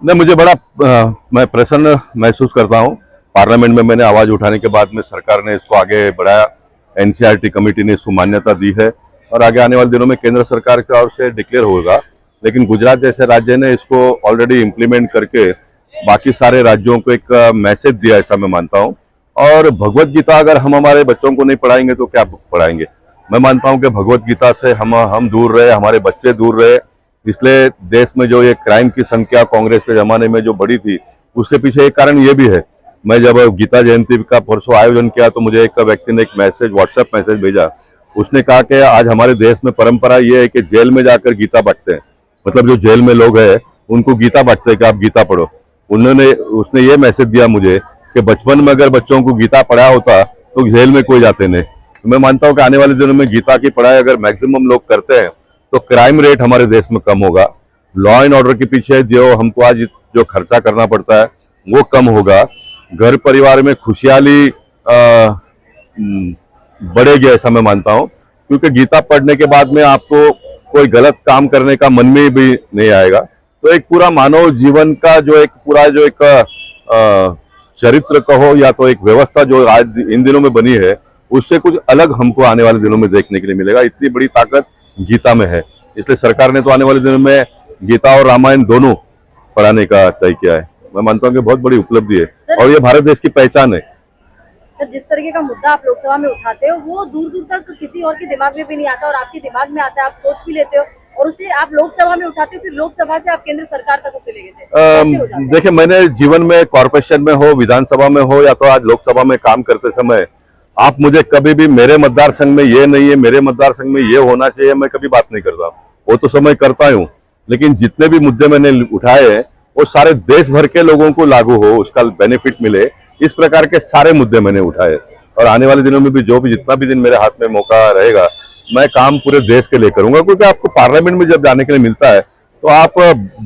नहीं, मुझे बड़ा मैं प्रसन्न महसूस करता हूँ। पार्लियामेंट में मैंने आवाज़ उठाने के बाद में सरकार ने इसको आगे बढ़ाया। एनसीईआरटी कमेटी ने इसको मान्यता दी है और आगे आने वाले दिनों में केंद्र सरकार की ओर से डिक्लेयर होगा। लेकिन गुजरात जैसे राज्य ने इसको ऑलरेडी इम्प्लीमेंट करके बाकी सारे राज्यों को एक मैसेज दिया, ऐसा मैं मानता हूँ। और भगवत गीता अगर हम हमारे बच्चों को नहीं पढ़ाएंगे तो क्या पढ़ाएंगे। मैं मानता हूँ कि भगवत गीता से हम दूर रहे, हमारे बच्चे दूर रहे। इसलिए देश में जो ये क्राइम की संख्या कांग्रेस के जमाने में जो बढ़ी थी, उसके पीछे एक कारण ये भी है। मैं जब गीता जयंती का परसों आयोजन किया तो मुझे एक व्यक्ति ने एक मैसेज, व्हाट्सएप मैसेज भेजा। उसने कहा कि आज हमारे देश में परंपरा ये है कि जेल में जाकर गीता बांटते हैं, मतलब जो जेल में लोग हैं उनको गीता बांटते हैं कि आप गीता पढ़ो। उसने ये मैसेज दिया मुझे कि बचपन में अगर बच्चों को गीता पढ़ा होता तो जेल में कोई जाते नहीं। तो मैं मानता हूँ कि आने वाले दिनों में गीता की पढ़ाई अगर मैक्सिमम लोग करते हैं तो क्राइम रेट हमारे देश में कम होगा। लॉ एंड ऑर्डर के पीछे जो हमको आज जो खर्चा करना पड़ता है वो कम होगा। घर परिवार में खुशहाली बढ़ेगी, ऐसा मैं मानता हूँ। क्योंकि गीता पढ़ने के बाद में आपको कोई गलत काम करने का मन में भी नहीं आएगा। तो एक पूरा मानव जीवन का जो एक पूरा जो एक चरित्र कहो या तो एक व्यवस्था जो आज इन दिनों में बनी है, उससे कुछ अलग हमको आने वाले दिनों में देखने के लिए मिलेगा। इतनी बड़ी ताकत गीता में है। इसलिए सरकार ने तो आने वाले दिनों में गीता और रामायण दोनों पढ़ाने का तय किया है। मैं मानता हूँ कि बहुत बड़ी उपलब्धि है और ये भारत देश की पहचान है। सर, जिस तरीके का मुद्दा आप लोकसभा में उठाते हो वो दूर दूर तक किसी और के दिमाग में भी नहीं आता और आपके दिमाग में आता है, आप सोच भी लेते हो और उसे आप लोकसभा में उठाते हो, फिर लोकसभा से आप केंद्र सरकार तक उसे ले गए थे। देखिए, मैंने जीवन में कॉर्पोरेशन में हो, विधानसभा में हो या तो आज लोकसभा में काम करते समय आप मुझे कभी भी मेरे मतदार संघ में ये नहीं है, मेरे मतदार संघ में ये होना चाहिए, मैं कभी बात नहीं करता। वो तो समय करता हूँ, लेकिन जितने भी मुद्दे मैंने उठाए हैं वो सारे देश भर के लोगों को लागू हो, उसका बेनिफिट मिले, इस प्रकार के सारे मुद्दे मैंने उठाए। और आने वाले दिनों में भी जितना भी दिन मेरे हाथ में मौका रहेगा, मैं काम पूरे देश के लिए करूंगा। क्योंकि आपको पार्लियामेंट में जब जाने के लिए मिलता है तो आप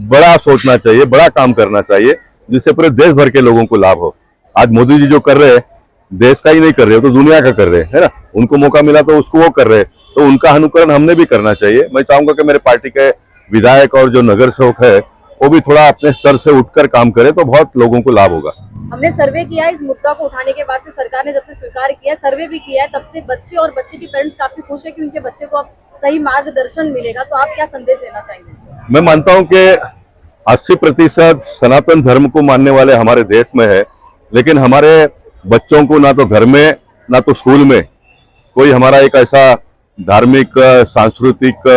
बड़ा सोचना चाहिए, बड़ा काम करना चाहिए, जिससे पूरे देश भर के लोगों को लाभ हो। आज मोदी जी जो कर रहे हैं, देश का ही नहीं कर रहे हो तो दुनिया का कर रहे हैं, है ना। उनको मौका मिला तो उसको वो कर रहे हैं, तो उनका अनुकरण हमने भी करना चाहिए। मैं चाहूंगा कि मेरे पार्टी के विधायक और जो नगर सेवक है वो भी थोड़ा अपने स्तर से उठकर काम करे तो बहुत लोगों को लाभ होगा। हमने सर्वे किया इस मुद्दा को उठाने के बाद से, सरकार ने जब से स्वीकार किया, सर्वे भी किया है, तब से बच्चे और बच्चे की पेरेंट्स काफी खुश है कि उनके बच्चे को अब सही मार्गदर्शन मिलेगा। तो आप क्या संदेश देना चाहेंगे? मैं मानता हूं कि 80% सनातन धर्म को मानने वाले हमारे देश में है, लेकिन हमारे बच्चों को ना तो घर में ना तो स्कूल में कोई हमारा एक ऐसा धार्मिक सांस्कृतिक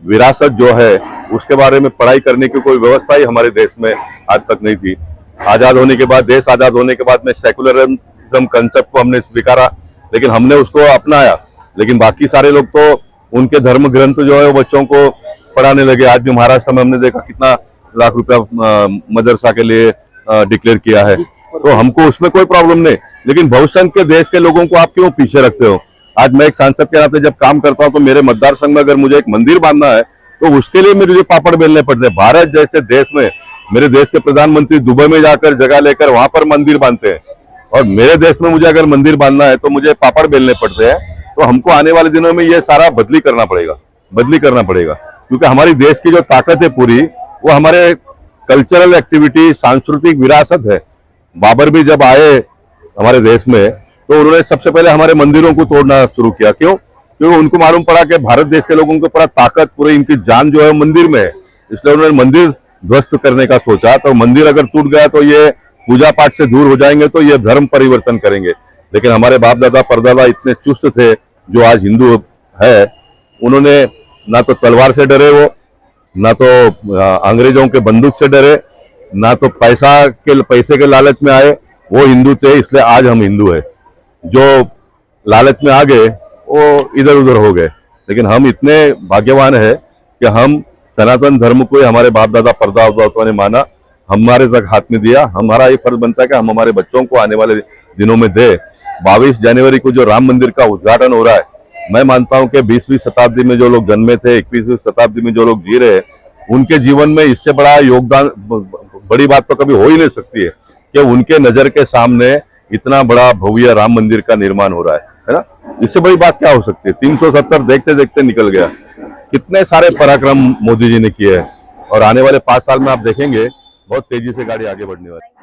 विरासत जो है उसके बारे में पढ़ाई करने की कोई व्यवस्था ही हमारे देश में आज तक नहीं थी। आजाद होने के बाद, देश आजाद होने के बाद में सेकुलरिज्म कंसेप्ट को हमने स्वीकारा, लेकिन हमने उसको अपनाया। लेकिन बाकी सारे लोग तो उनके धर्म ग्रंथ जो है वो बच्चों को पढ़ाने लगे। आज भी महाराष्ट्र में हमने देखा कितना लाख रुपया मदरसा के लिए डिक्लेयर किया है, तो हमको उसमें कोई प्रॉब्लम नहीं। लेकिन भविष्य के देश के लोगों को आप क्यों पीछे रखते हो? आज मैं एक सांसद के नाते जब काम करता हूं तो मेरे मतदार संघ में अगर मुझे एक मंदिर बांधना है तो उसके लिए मुझे पापड़ बेलने पड़ते हैं। भारत जैसे देश में मेरे देश के प्रधानमंत्री दुबई में जाकर जगह लेकर वहां पर मंदिर बांधते हैं, और मेरे देश में मुझे अगर मंदिर बांधना है तो मुझे पापड़ बेलने पड़ते हैं। तो हमको आने वाले दिनों में ये सारा बदली करना पड़ेगा, क्योंकि हमारी देश की जो ताकत है पूरी, वो हमारे कल्चरल एक्टिविटी, सांस्कृतिक विरासत है। बाबर भी जब आए हमारे देश में तो उन्होंने सबसे पहले हमारे मंदिरों को तोड़ना शुरू किया। क्यों? क्योंकि उनको मालूम पड़ा कि भारत देश के लोगों को पूरा ताकत, पूरी इनकी जान जो है मंदिर में है, इसलिए उन्होंने मंदिर ध्वस्त करने का सोचा। तो मंदिर अगर टूट गया तो ये पूजा पाठ से दूर हो जाएंगे, तो ये धर्म परिवर्तन करेंगे। लेकिन हमारे बाप दादा परदादा इतने चुस्त थे जो आज हिंदू है, उन्होंने ना तो तलवार से डरे, वो ना तो अंग्रेजों के बंदूक से डरे, ना तो पैसे के लालच में आए। वो हिंदू थे, इसलिए आज हम हिंदू है। जो लालच में आ गए वो इधर उधर हो गए। लेकिन हम इतने भाग्यवान है कि हम सनातन धर्म को हमारे बाप दादा परदादा ने माना, हमारे तक हाथ में दिया। हमारा ये फर्ज बनता है कि हम हमारे बच्चों को आने वाले दिनों में दे। 22 जनवरी को जो राम मंदिर का उद्घाटन हो रहा है, मैं मानता हूं कि 20वीं शताब्दी में जो लोग जन्मे थे, 21वीं शताब्दी में जो लोग जी रहे, उनके जीवन में इससे बड़ा योगदान, बड़ी बात तो कभी हो ही नहीं सकती है कि उनके नजर के सामने इतना बड़ा भव्य राम मंदिर का निर्माण हो रहा है ना। इससे बड़ी बात क्या हो सकती है? 370 देखते देखते निकल गया। कितने सारे पराक्रम मोदी जी ने किए हैं, और आने वाले 5 साल में आप देखेंगे बहुत तेजी से गाड़ी आगे बढ़ने वाली है।